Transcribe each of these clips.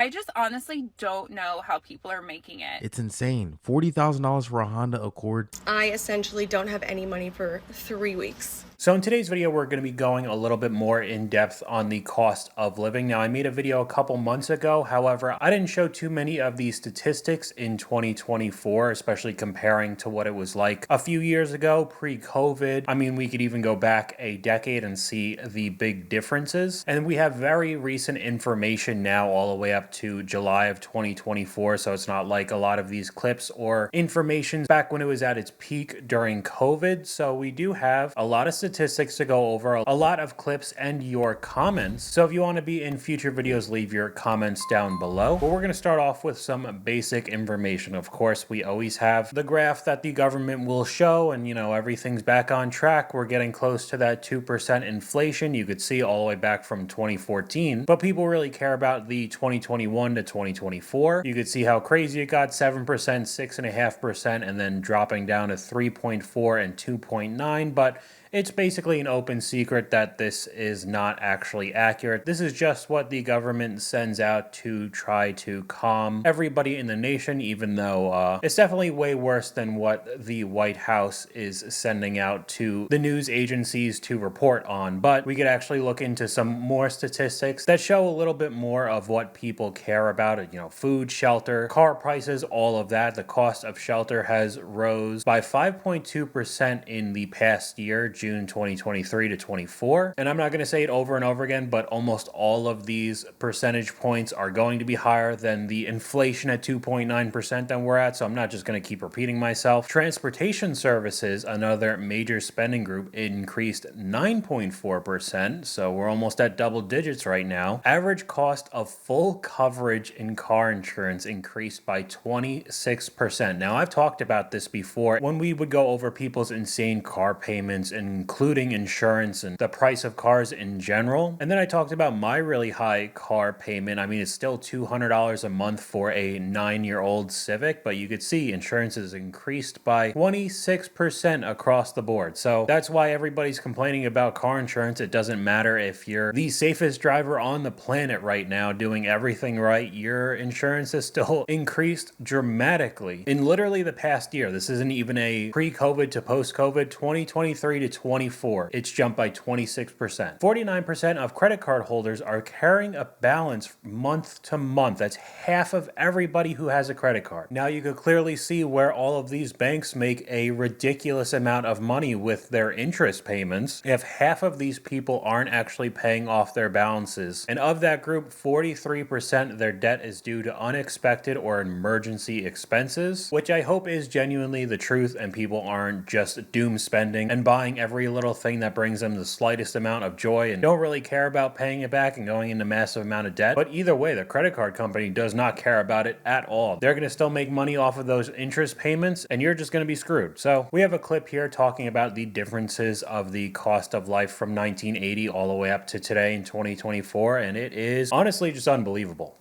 I just honestly don't know how people are making it. It's insane. $40,000 for a Honda Accord. I essentially don't have any money for 3 weeks. So in today's video, we're going to be going a little bit more in depth on the cost of living. Now, I made a video a couple months ago. However, I didn't show too many of these statistics in 2024, especially comparing to what it was like a few years ago, pre-COVID. I mean, we could even go back a decade and see the big differences. And we have very recent information now all the way up to July of 2024. So it's not like a lot of these clips or information back when it was at its peak during COVID. So we do have a lot of statistics to go over, a lot of clips, and your comments. So if you want to be in future videos, leave your comments down below. But we're going to start off with some basic information. Of course, we always have the graph that the government will show, and everything's back on track. We're getting close to that 2% inflation. You could see all the way back from 2014, but people really care about the 2021 to 2024. You could see how crazy it got: 7%, 6.5%, and then dropping down to 3.4 and 2.9. But it's basically an open secret that this is not actually accurate. This is just what the government sends out to try to calm everybody in the nation, even though it's definitely way worse than what the White House is sending out to the news agencies to report on. But we could actually look into some more statistics that show a little bit more of what people care about. Food, shelter, car prices, all of that. The cost of shelter has rose by 5.2% in the past year, June 2023 to 24. And I'm not going to say it over and over again, but almost all of these percentage points are going to be higher than the inflation at 2.9% that we're at. So I'm not just going to keep repeating myself. Transportation services, another major spending group, increased 9.4%. So we're almost at double digits right now. Average cost of full coverage in car insurance increased by 26%. Now, I've talked about this before when we would go over people's insane car payments, including insurance and the price of cars in general. And then I talked about my really high car payment. I mean, it's still $200 a month for a 9-year-old Civic, but you could see insurance has increased by 26% across the board. So that's why everybody's complaining about car insurance. It doesn't matter if you're the safest driver on the planet right now, doing everything right, your insurance has still increased dramatically in literally the past year. This isn't even a pre-COVID to post-COVID, 2023 to 24. It's jumped by 26%. 49% of credit card holders are carrying a balance month to month. That's half of everybody who has a credit card. Now you could clearly see where all of these banks make a ridiculous amount of money with their interest payments if half of these people aren't actually paying off their balances. And of that group, 43% of their debt is due to unexpected or emergency expenses, which I hope is genuinely the truth and people aren't just doom spending and buying every little thing that brings them the slightest amount of joy and don't really care about paying it back and going into massive amount of debt. But either way, the credit card company does not care about it at all. They're going to still make money off of those interest payments, and you're just going to be screwed. So we have a clip here talking about the differences of the cost of life from 1980 all the way up to today in 2024, and it is honestly just unbelievable.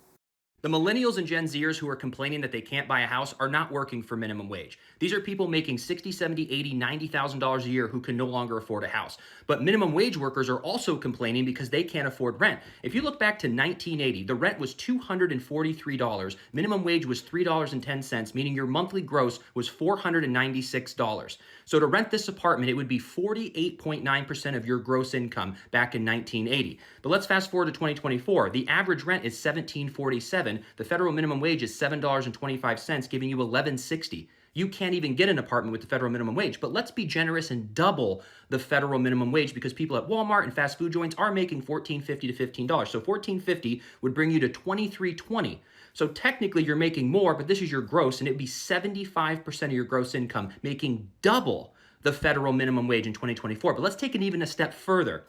The millennials and Gen Zers who are complaining that they can't buy a house are not working for minimum wage. These are people making $60, $70, $80, $90,000 a year who can no longer afford a house. But minimum wage workers are also complaining because they can't afford rent. If you look back to 1980, the rent was $243. Minimum wage was $3.10, meaning your monthly gross was $496. So to rent this apartment, it would be 48.9% of your gross income back in 1980. But let's fast forward to 2024. The average rent is $1,747. The federal minimum wage is $7.25, giving you $11.60. You can't even get an apartment with the federal minimum wage. But let's be generous and double the federal minimum wage, because people at Walmart and fast food joints are making $14.50 to $15. So $14.50 would bring you to $23.20. So technically you're making more, but this is your gross, and it'd be 75% of your gross income, making double the federal minimum wage in 2024. But let's take it even a step further.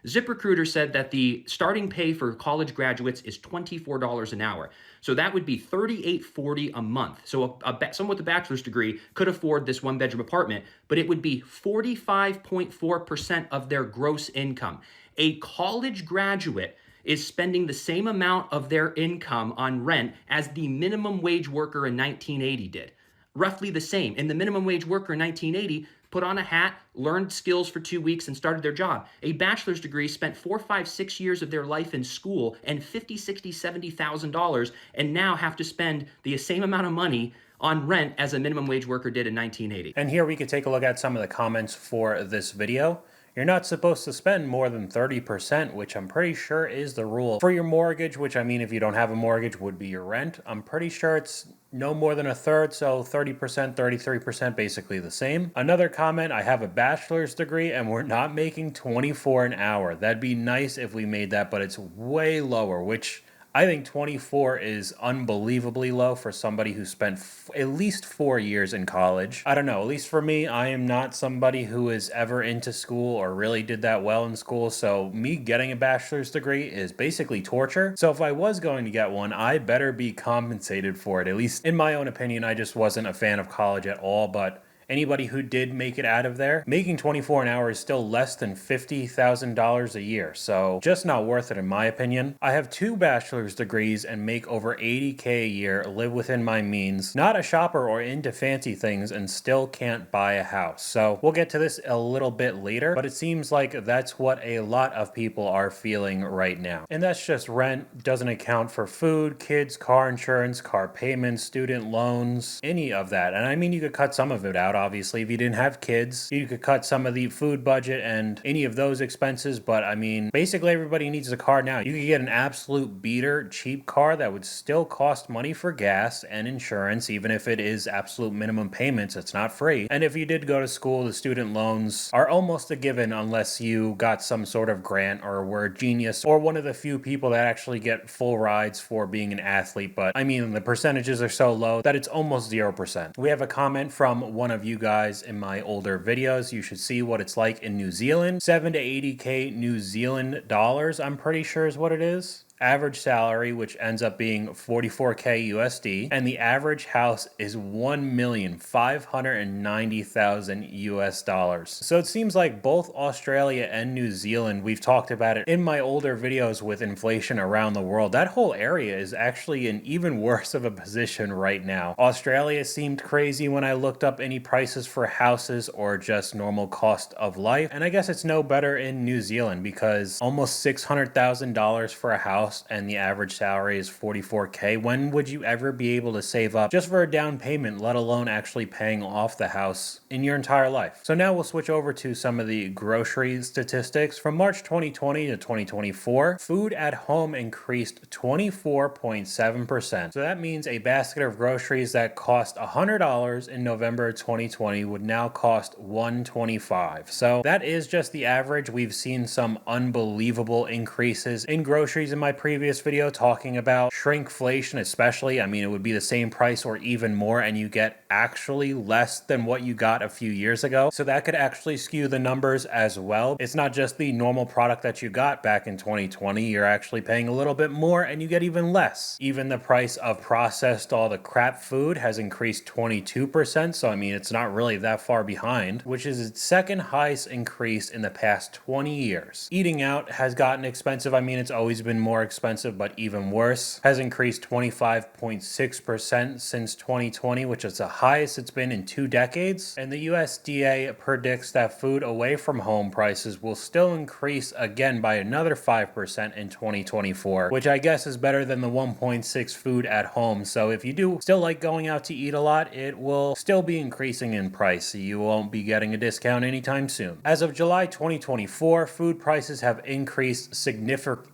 ZipRecruiter said that the starting pay for college graduates is $24 an hour. So that would be $38.40 a month. So someone with a bachelor's degree could afford this one-bedroom apartment, but it would be 45.4% of their gross income. A college graduate is spending the same amount of their income on rent as the minimum wage worker in 1980 did. Roughly the same. And the minimum wage worker in 1980 put on a hat, learned skills for 2 weeks, and started their job. A bachelor's degree spent 4, 5, 6 years of their life in school and $50, $60, $70,000, and now have to spend the same amount of money on rent as a minimum wage worker did in 1980. And here we could take a look at some of the comments for this video. You're not supposed to spend more than 30%, which I'm pretty sure is the rule for your mortgage, which I mean, if you don't have a mortgage, would be your rent. I'm pretty sure it's no more than a third, so 30%, 33%, basically the same. Another comment, I have a bachelor's degree and we're not making 24 an hour. That'd be nice if we made that, but it's way lower, which I think 24 is unbelievably low for somebody who spent at least 4 years in college. I don't know, at least for me, I am not somebody who is ever into school or really did that well in school, so me getting a bachelor's degree is basically torture. So if I was going to get one, I better be compensated for it. At least in my own opinion, I just wasn't a fan of college at all, but anybody who did make it out of there, making 24 an hour is still less than $50,000 a year, so just not worth it in my opinion. I have 2 bachelor's degrees and make over $80K a year, live within my means, not a shopper or into fancy things, and still can't buy a house. So we'll get to this a little bit later, but it seems like that's what a lot of people are feeling right now. And that's just rent, doesn't account for food, kids, car insurance, car payments, student loans, any of that. And I mean, you could cut some of it out. Obviously, if you didn't have kids, you could cut some of the food budget and any of those expenses. But I mean, basically everybody needs a car now. You could get an absolute beater cheap car that would still cost money for gas and insurance, even if it is absolute minimum payments. It's not free. And if you did go to school, the student loans are almost a given unless you got some sort of grant or were a genius or one of the few people that actually get full rides for being an athlete. But I mean, the percentages are so low that it's almost 0%. We have a comment from one of you guys in my older videos. You should see what it's like in New Zealand. 7 to 80K New Zealand dollars, I'm pretty sure is what it is. Average salary, which ends up being 44K USD, and the average house is 1,590,000 US dollars. So it seems like both Australia and New Zealand, we've talked about it in my older videos with inflation around the world, that whole area is actually in even worse of a position right now. Australia seemed crazy when I looked up any prices for houses or just normal cost of life, and I guess it's no better in New Zealand because almost $600,000 for a house and the average salary is 44K. When would you ever be able to save up just for a down payment, let alone actually paying off the house in your entire life? So now we'll switch over to some of the grocery statistics. From March 2020 to 2024, food at home increased 24.7%. So that means a basket of groceries that cost $100 in November 2020 would now cost $125. So that is just the average. We've seen some unbelievable increases in groceries in my previous video talking about shrinkflation, especially. I mean, it would be the same price or even more, and you get actually less than what you got a few years ago. So that could actually skew the numbers as well. It's not just the normal product that you got back in 2020. You're actually paying a little bit more and you get even less. Even the price of processed, all the crap food has increased 22%. So I mean, it's not really that far behind, which is its second highest increase in the past 20 years. Eating out has gotten expensive. I mean, it's always been more expensive, but even worse, has increased 25.6% since 2020, which is the highest it's been in 2 decades. And the USDA predicts that food away from home prices will still increase again by another 5% in 2024, which I guess is better than the 1.6 food at home. So if you do still like going out to eat a lot, it will still be increasing in price. You won't be getting a discount anytime soon. As of July 2024, food prices have increased significantly.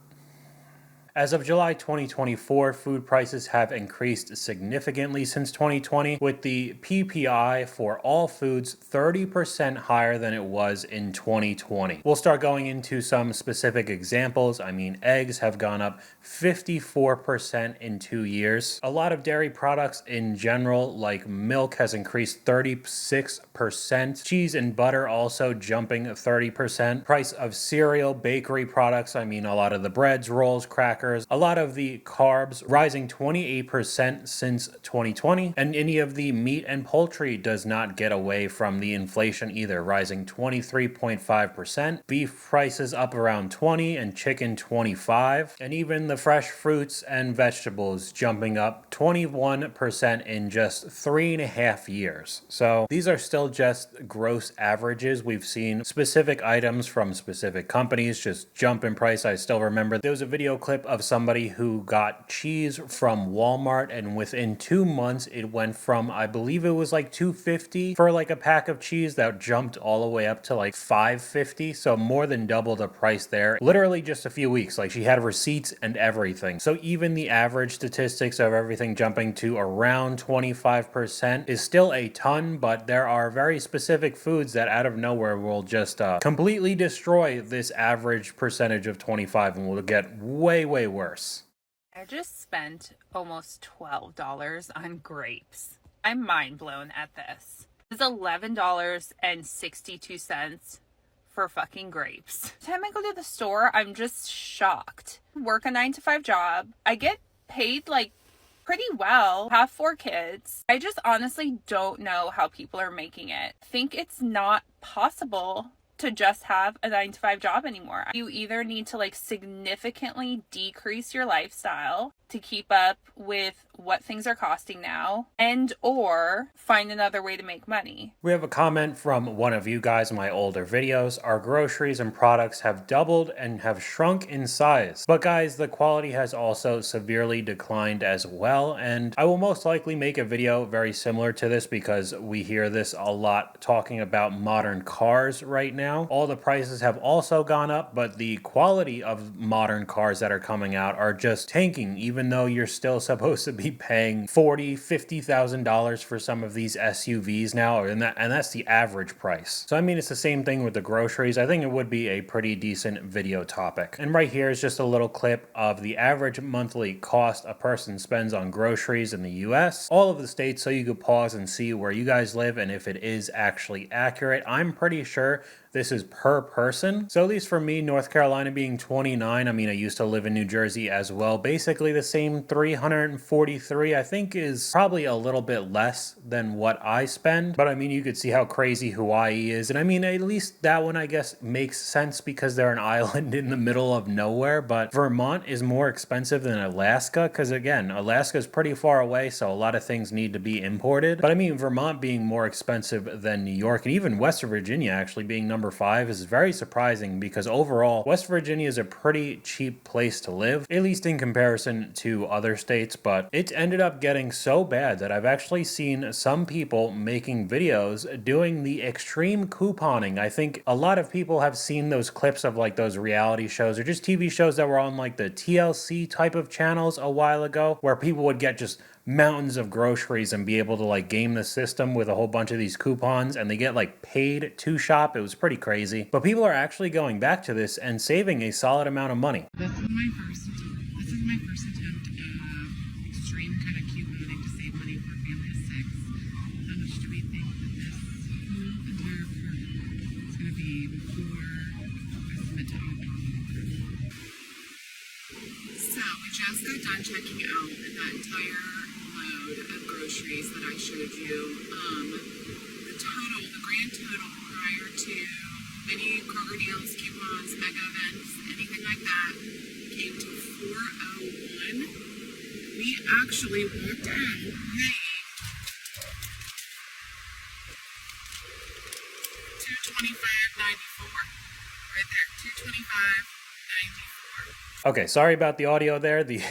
As of July 2024, food prices have increased significantly since 2020, with the PPI for all foods 30% higher than it was in 2020. We'll start going into some specific examples. I mean, eggs have gone up 54% in 2 years. A lot of dairy products in general, like milk, has increased 36%. Cheese and butter also jumping 30%. Price of cereal, bakery products, I mean, a lot of the breads, rolls, crackers, crackers, a lot of the carbs rising 28% since 2020, and any of the meat and poultry does not get away from the inflation either, rising 23.5%, beef prices up around 20 and chicken 25, and even the fresh fruits and vegetables jumping up 21% in just 3.5 years. So these are still just gross averages. We've seen specific items from specific companies just jump in price. I still remember there was a video clip of somebody who got cheese from Walmart, and within 2 months it went from, I believe it was like $2.50 for like a pack of cheese, that jumped all the way up to like $5.50. So more than double the price there. Literally just a few weeks. Like, she had receipts and everything. So even the average statistics of everything jumping to around 25% is still a ton, but there are very specific foods that out of nowhere will just completely destroy this average percentage of 25 and will get way, way worse. I just spent almost $12 on grapes. I'm mind blown at this. It's $11.62 for fucking grapes. Every time I go to the store, I'm just shocked. Work a 9-to-5 job. I get paid like pretty well, have 4 kids. I just honestly don't know how people are making it. I think it's not possible to just have a 9-to-5 job anymore. You either need to like significantly decrease your lifestyle to keep up with what things are costing now, and or find another way to make money. We have a comment from one of you guys in my older videos. Our groceries and products have doubled and have shrunk in size. But guys, the quality has also severely declined as well. And I will most likely make a video very similar to this because we hear this a lot talking about modern cars right now. All the prices have also gone up, but the quality of modern cars that are coming out are just tanking, even though you're still supposed to be paying $40,000-$50,000 for some of these SUVs now, and that's the average price. So I mean, it's the same thing with the groceries. I think it would be a pretty decent video topic. And right here is just a little clip of the average monthly cost a person spends on groceries in the US, all of the states, so you could pause and see where you guys live and if it is actually accurate. I'm pretty sure this is per person. So at least for me, North Carolina being 29, I mean, I used to live in New Jersey as well. Basically the same 343, I think is probably a little bit less than what I spend. But I mean, you could see how crazy Hawaii is. And I mean, at least that one, I guess, makes sense because they're an island in the middle of nowhere. But Vermont is more expensive than Alaska because, again, Alaska is pretty far away, so a lot of things need to be imported. But I mean, Vermont being more expensive than New York, and even West Virginia actually being number 5 is very surprising because overall West Virginia is a pretty cheap place to live, at least in comparison to other states. But it ended up getting so bad that I've actually seen some people making videos doing the extreme couponing. I think a lot of people have seen those clips of like those reality shows or just TV shows that were on like the TLC type of channels a while ago, where people would get just mountains of groceries and be able to like game the system with a whole bunch of these coupons, and they get like paid to shop. It was pretty crazy, but people are actually going back to this and saving a solid amount of money. This is my first attempt at extreme kind of couponing to save money for a family of 6. How much do we think that this whole entire cart is going to be before I submit to open? So we just got done checking out that entire load of groceries that I showed you. The grand total prior to any Kroger deals, coupons, mega events, anything like that, came to $401. We actually walked out paying $225.94. Right there, $225.94. Okay, sorry about the audio there. The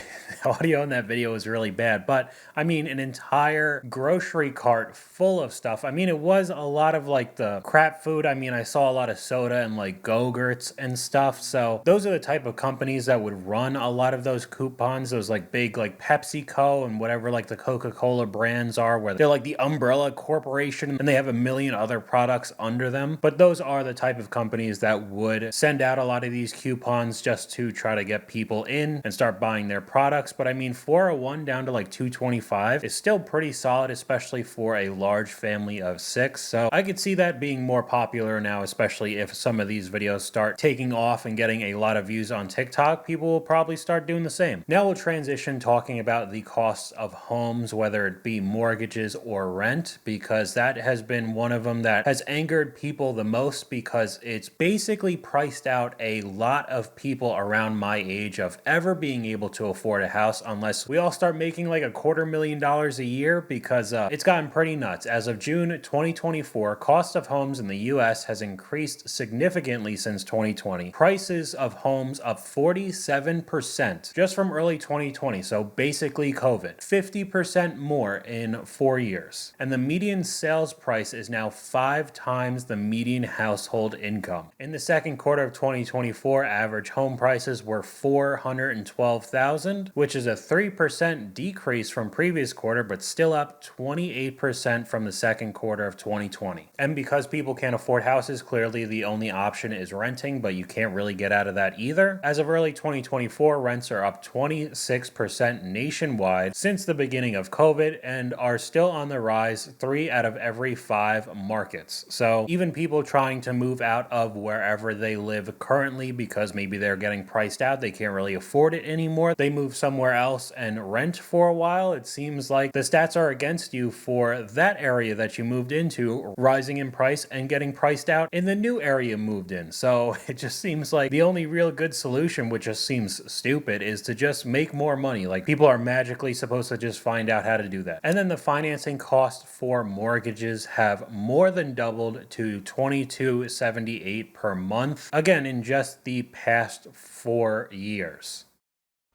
audio in that video was really bad, but I mean, an entire grocery cart full of stuff. I mean, it was a lot of like the crap food. I mean, I saw a lot of soda and like Go-Gurts and stuff. So those are the type of companies that would run a lot of those coupons, those like big like PepsiCo and whatever like the Coca-Cola brands are, where they're like the umbrella corporation and they have a million other products under them. But those are the type of companies that would send out a lot of these coupons just to try to get people in and start buying their products. sucks, but I mean 401 down to like 225 is still pretty solid, especially for a large family of 6. So I could see that being more popular now, especially if some of these videos start taking off and getting a lot of views on TikTok. People will probably start doing the same. Now we'll transition talking about the costs of homes, whether it be mortgages or rent, because that has been one of them that has angered people the most, because it's basically priced out a lot of people around my age of ever being able to afford a house, unless we all start making like $250,000 a year, because it's gotten pretty nuts. As of June 2024, cost of homes in the US has increased significantly since 2020. Prices of homes up 47% just from early 2020, so basically COVID. 50% more in 4 years. And the median sales price is now 5 times the median household income. In the second quarter of 2024, average home prices were $412,000, which is a 3% decrease from previous quarter, but still up 28% from the second quarter of 2020. And because people can't afford houses, clearly the only option is renting, but you can't really get out of that either. As of early 2024, rents are up 26% nationwide since the beginning of COVID and are still on the rise 3 out of every 5 markets. So even people trying to move out of wherever they live currently because maybe they're getting priced out, they can't really afford it anymore, they move somewhere else and rent for a while. It seems like the stats are against you for that area that you moved into rising in price and getting priced out in the new area moved in. So it just seems like the only real good solution, which just seems stupid, is to just make more money. Like, people are magically supposed to just find out how to do that. And then the financing costs for mortgages have more than doubled to $22.78 per month, again in just the past 4 years.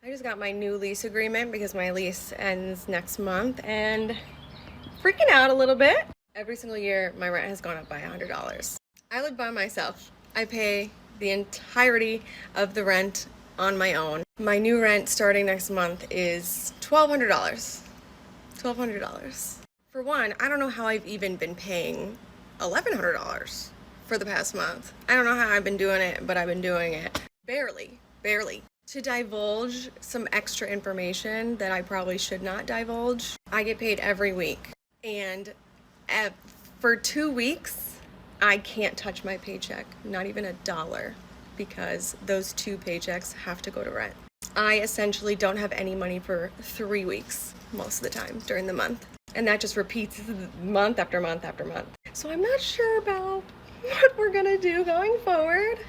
I just got my new lease agreement because my lease ends next month and freaking out a little bit. Every single year, my rent has gone up by $100. I live by myself. I pay the entirety of the rent on my own. My new rent starting next month is $1,200. $1,200. For one, I don't know how I've even been paying $1,100 for the past month. I don't know how I've been doing it, but I've been doing it. Barely. To divulge some extra information that I probably should not divulge, I get paid every week. And for 2 weeks, I can't touch my paycheck, not even $1, because those 2 paychecks have to go to rent. I essentially don't have any money for 3 weeks most of the time during the month. And that just repeats month after month after month. So I'm not sure about what we're gonna do going forward.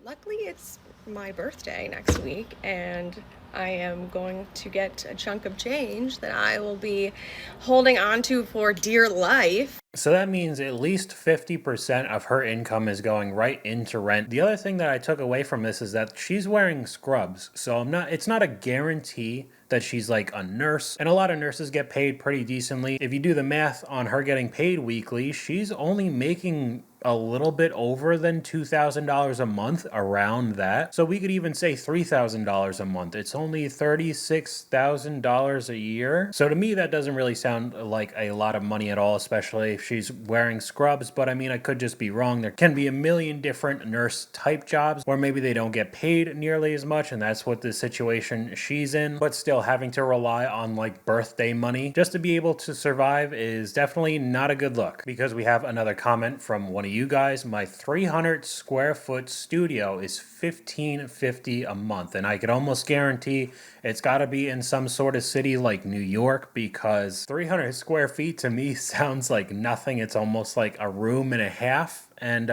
Luckily it's my birthday next week, and I am going to get a chunk of change that I will be holding on to for dear life. So that means at least 50% of her income is going right into rent. The other thing that I took away from this is that she's wearing scrubs. So it's not a guarantee that she's like a nurse. And a lot of nurses get paid pretty decently. If you do the math on her getting paid weekly, she's only making a little bit over than $2,000 a month, around that. So we could even say $3,000 a month. It's only $36,000 a year. So to me, that doesn't really sound like a lot of money at all, especially if she's wearing scrubs. But I mean, I could just be wrong. There can be a million different nurse type jobs where maybe they don't get paid nearly as much, and that's what the situation she's in. But still, having to rely on like birthday money just to be able to survive is definitely not a good look. Because we have another comment from one of you guys. My 300 square foot studio is $1,550 a month, and I could almost guarantee it's got to be in some sort of city like New York, because 300 square feet to me sounds like nothing. It's almost like a room and a half, and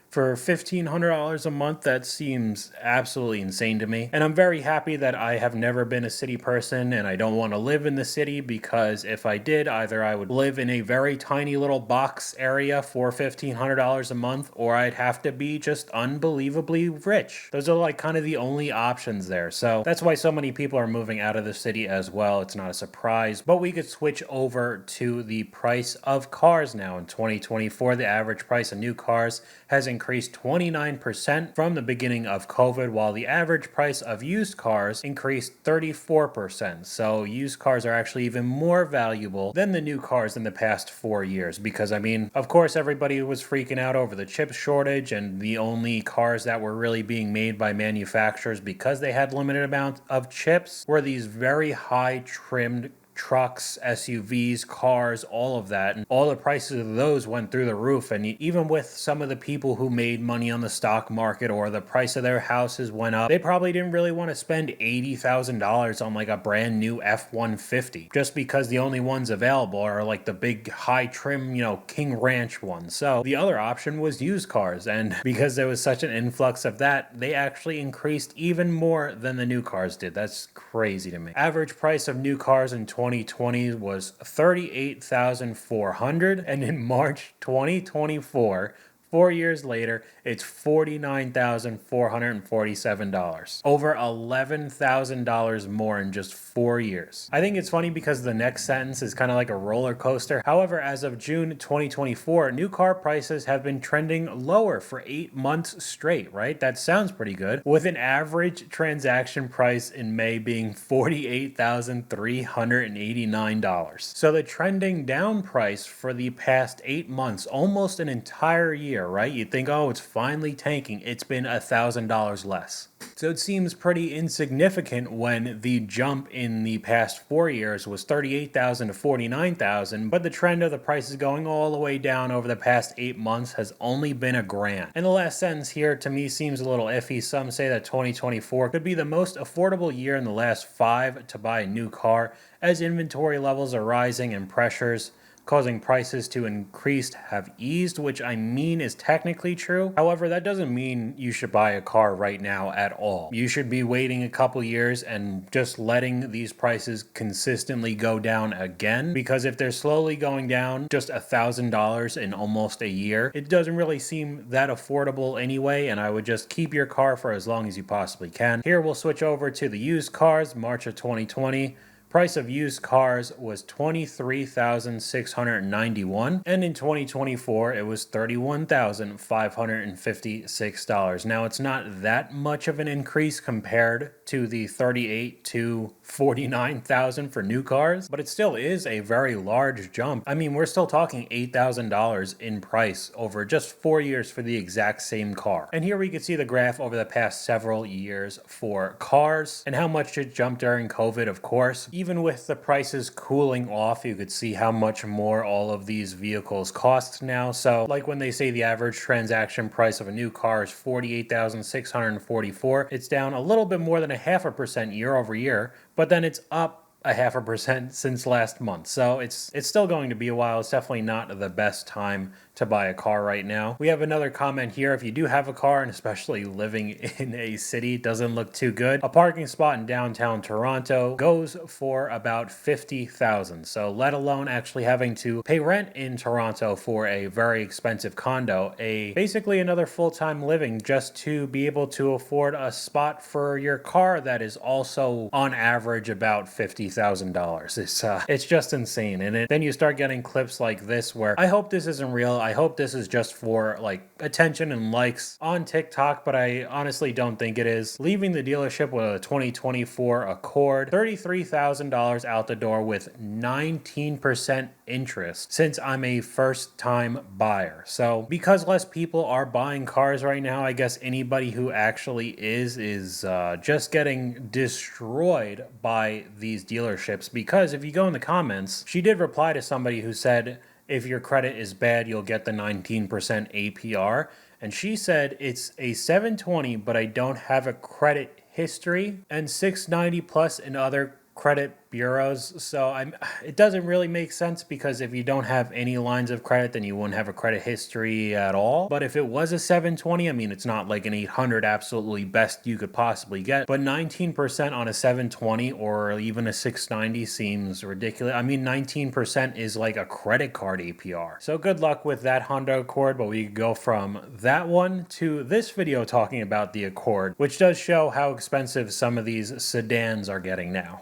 for $1,500 a month, that seems absolutely insane to me. And I'm very happy that I have never been a city person, and I don't want to live in the city, because if I did, either I would live in a very tiny little box area for $1,500 a month, or I'd have to be just unbelievably rich. Those are like kind of the only options there. So that's why so many people are moving out of the city as well. It's not a surprise. But we could switch over to the price of cars now. In 2024, the average price of new cars has increased increased 29% from the beginning of COVID, while the average price of used cars increased 34%. So used cars are actually even more valuable than the new cars in the past 4 years because, I mean, of course, everybody was freaking out over the chip shortage, and the only cars that were really being made by manufacturers because they had limited amount of chips were these very high trimmed trucks, SUVs, cars, all of that. And all the prices of those went through the roof. And even with some of the people who made money on the stock market or the price of their houses went up, they probably didn't really want to spend $80,000 on like a brand new F-150 just because the only ones available are like the big high trim, King Ranch ones. So the other option was used cars. And because there was such an influx of that, they actually increased even more than the new cars did. That's crazy to me. Average price of new cars in 2020 was $38,400, and in March 2024, 4 years later, it's $49,447. Over $11,000 more in just 4 years. I think it's funny because the next sentence is kind of like a roller coaster. However, as of June 2024, new car prices have been trending lower for 8 months straight, right? That sounds pretty good. With an average transaction price in May being $48,389. So the trending down price for the past 8 months, almost an entire year, right? You'd think, oh, it's finally tanking. It's been $1,000 less. So it seems pretty insignificant when the jump in the past 4 years was $38,000 to $49,000, but the trend of the prices going all the way down over the past 8 months has only been $1,000. And the last sentence here to me seems a little iffy. Some say that 2024 could be the most affordable year in the last 5 to buy a new car as inventory levels are rising and pressures causing prices to increase have eased, which I mean is technically true. However, that doesn't mean you should buy a car right now at all. You should be waiting a couple years and just letting these prices consistently go down again, because if they're slowly going down just $1,000 in almost a year, it doesn't really seem that affordable anyway, and I would just keep your car for as long as you possibly can. Here we'll switch over to the used cars, March of 2020. Price of used cars was $23,691, and in 2024 it was $31,556. Now it's not that much of an increase compared to the $38,000 to $49,000 for new cars, but it still is a very large jump. I mean, we're still talking $8,000 in price over just 4 years for the exact same car. And here we can see the graph over the past several years for cars and how much it jumped during COVID, of course. Even with the prices cooling off, you could see how much more all of these vehicles cost now. So like when they say the average transaction price of a new car is $48,644, it's down a little bit more than 0.5% year over year, but then it's up 0.5% since last month. So it's still going to be a while. It's definitely not the best time to buy a car right now. We have another comment here. If you do have a car, and especially living in a city, it doesn't look too good. A parking spot in downtown Toronto goes for about $50,000. So let alone actually having to pay rent in Toronto for a very expensive condo, basically another full-time living just to be able to afford a spot for your car that is also on average about $50,000. It's just insane. And then you start getting clips like this where I hope this isn't real. I hope this is just for like attention and likes on TikTok, but I honestly don't think it is. Leaving the dealership with a 2024 Accord, $33,000 out the door with 19% interest since I'm a first-time buyer. So because less people are buying cars right now, I guess anybody who actually is just getting destroyed by these dealerships. Because if you go in the comments, she did reply to somebody who said, if your credit is bad, you'll get the 19% APR. And she said, it's a 720, but I don't have a credit history, and 690 plus in other credit bureaus. So it doesn't really make sense, because if you don't have any lines of credit, then you wouldn't have a credit history at all. But if it was a 720, I mean, it's not like an 800 absolutely best you could possibly get, but 19% on a 720 or even a 690 seems ridiculous. I mean, 19% is like a credit card APR. So good luck with that Honda Accord, but we could go from that one to this video talking about the Accord, which does show how expensive some of these sedans are getting now.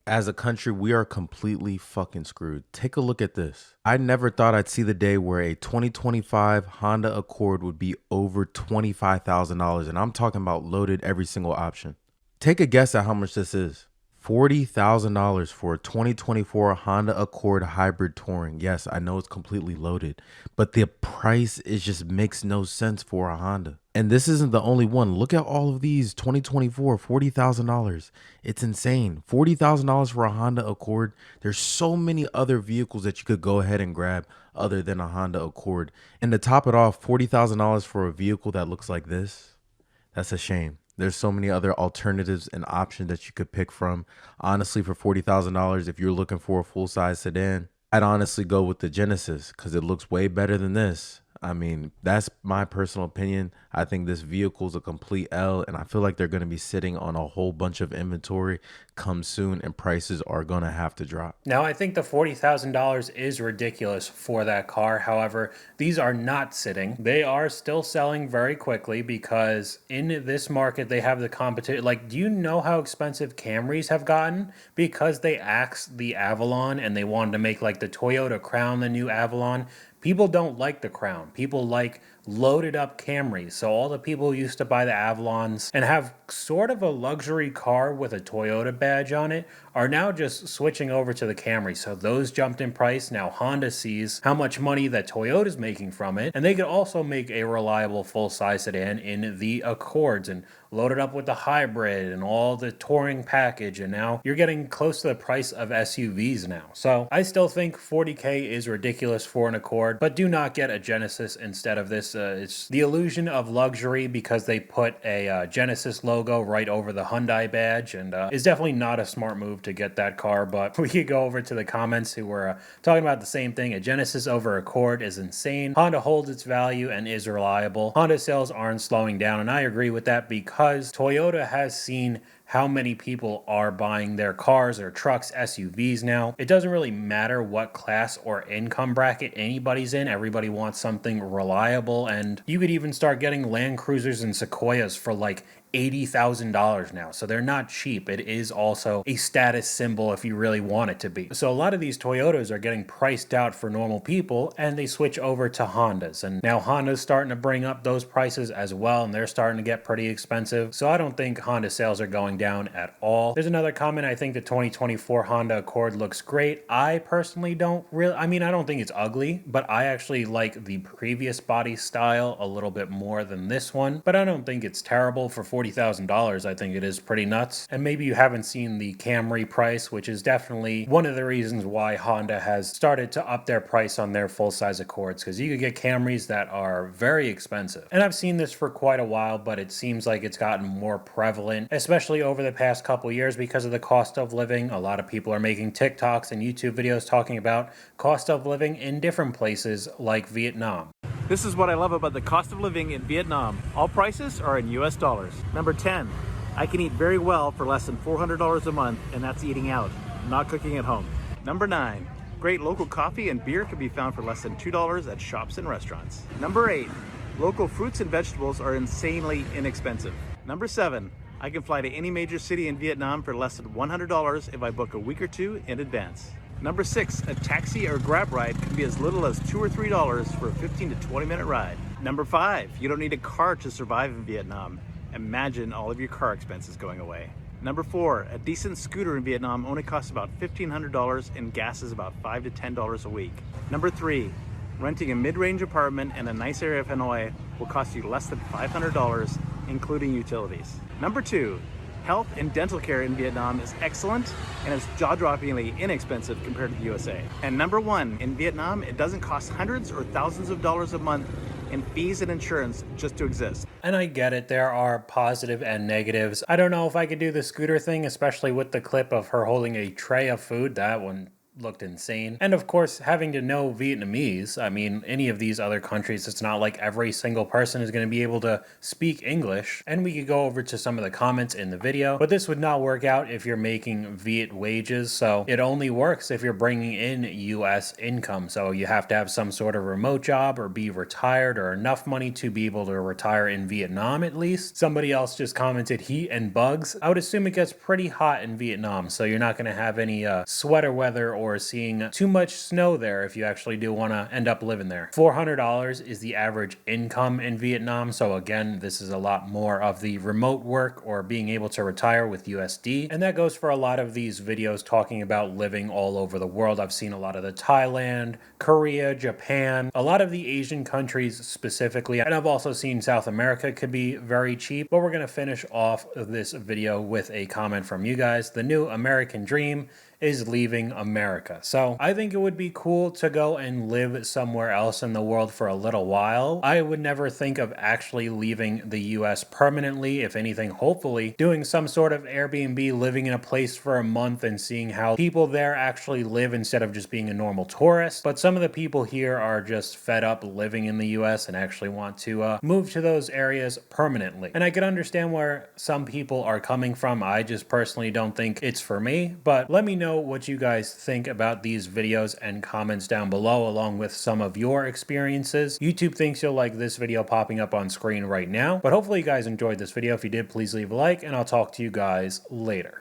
As a country, we are completely fucking screwed. Take a look at this. I never thought I'd see the day where a 2025 Honda Accord would be over $25,000, and I'm talking about loaded every single option. Take a guess at how much this is. $40,000 for a 2024 Honda Accord Hybrid Touring. Yes, I know it's completely loaded, but the price just makes no sense for a Honda. And this isn't the only one. Look at all of these 2024, $40,000. It's insane. $40,000 for a Honda Accord. There's so many other vehicles that you could go ahead and grab other than a Honda Accord. And to top it off, $40,000 for a vehicle that looks like this. That's a shame. There's so many other alternatives and options that you could pick from. Honestly, for $40,000, if you're looking for a full-size sedan, I'd honestly go with the Genesis because it looks way better than this. I mean, that's my personal opinion. I think this vehicle is a complete L, and I feel like they're going to be sitting on a whole bunch of inventory come soon, and prices are going to have to drop. Now, I think the $40,000 is ridiculous for that car. However, these are not sitting. They are still selling very quickly because in this market, they have the competition. Like, do you know how expensive Camrys have gotten? Because they axed the Avalon and they wanted to make like the Toyota Crown the new Avalon. People don't like the Crown. People like loaded up Camrys. So all the people who used to buy the Avalons and have sort of a luxury car with a Toyota badge on it are now just switching over to the Camry. So those jumped in price. Now Honda sees how much money that Toyota's making from it, and they could also make a reliable full-size sedan in the Accords and load it up with the hybrid and all the touring package, and now you're getting close to the price of SUVs now. So I still think $40K is ridiculous for an Accord, but do not get a Genesis instead of this. It's the illusion of luxury because they put a Genesis logo right over the Hyundai badge, and it's definitely not a smart move to get that car. But we could go over to the comments who were talking about the same thing. A Genesis over Accord is insane. Honda holds its value and is reliable. Honda sales aren't slowing down, and I agree with that because Toyota has seen how many people are buying their cars or trucks, SUVs now. It doesn't really matter what class or income bracket anybody's in. Everybody wants something reliable, and you could even start getting Land Cruisers and Sequoias for like $80,000 now. So they're not cheap. It is also a status symbol if you really want it to be. So a lot of these Toyotas are getting priced out for normal people, and they switch over to Hondas. And now Honda's starting to bring up those prices as well, and they're starting to get pretty expensive. So I don't think Honda sales are going down at all. There's another comment. I think the 2024 Honda Accord looks great. I personally don't really, I don't think it's ugly, but I actually like the previous body style a little bit more than this one. But I don't think it's terrible for $40,000. I think it is pretty nuts. And maybe you haven't seen the Camry price, which is definitely one of the reasons why Honda has started to up their price on their full-size Accords, because you could get Camrys that are very expensive. And I've seen this for quite a while, but it seems like it's gotten more prevalent, especially over the past couple years because of the cost of living. A lot of people are making TikToks and YouTube videos talking about cost of living in different places like Vietnam. This is what I love about the cost of living in Vietnam. All prices are in US dollars. Number 10, I can eat very well for less than $400 a month, and that's eating out, not cooking at home. Number 9, great local coffee and beer can be found for less than $2 at shops and restaurants. Number 8, local fruits and vegetables are insanely inexpensive. Number 7, I can fly to any major city in Vietnam for less than $100 if I book a week or two in advance. Number 6, a taxi or Grab ride can be as little as $2 or $3 for a 15 to 20 minute ride. Number 5, you don't need a car to survive in Vietnam. Imagine all of your car expenses going away. Number 4, a decent scooter in Vietnam only costs about $1,500 and gas is about $5 to $10 a week. Number 3, renting a mid-range apartment in a nice area of Hanoi will cost you less than $500, including utilities. Number 2, health and dental care in Vietnam is excellent and is jaw-droppingly inexpensive compared to the USA. And number 1, in Vietnam, it doesn't cost hundreds or thousands of dollars a month in fees and insurance just to exist. And I get it, there are positive and negatives. I don't know if I could do the scooter thing, especially with the clip of her holding a tray of food. That one looked insane. And of course, having to know Vietnamese, I mean, any of these other countries, it's not like every single person is going to be able to speak English. And we could go over to some of the comments in the video, but this would not work out if you're making Viet wages. So it only works if you're bringing in US income. So you have to have some sort of remote job or be retired or enough money to be able to retire in Vietnam at least. Somebody else just commented heat and bugs. I would assume it gets pretty hot in Vietnam, so you're not going to have any sweater weather or seeing too much snow there if you actually do want to end up living there. $400 is the average income in Vietnam. So again, this is a lot more of the remote work or being able to retire with USD. And that goes for a lot of these videos talking about living all over the world. I've seen a lot of the Thailand, Korea, Japan, a lot of the Asian countries specifically. And I've also seen South America could be very cheap. But we're going to finish off this video with a comment from you guys. The new American dream is leaving America. So I think it would be cool to go and live somewhere else in the world for a little while. I would never think of actually leaving the US permanently. If anything, hopefully doing some sort of Airbnb, living in a place for a month and seeing how people there actually live instead of just being a normal tourist. But some of the people here are just fed up living in the US and actually want to move to those areas permanently. And I can understand where some people are coming from. I just personally don't think it's for me, but let me know what you guys think about these videos and comments down below, along with some of your experiences. YouTube thinks you'll like this video popping up on screen right now, but hopefully you guys enjoyed this video. If you did, please leave a like, and I'll talk to you guys later.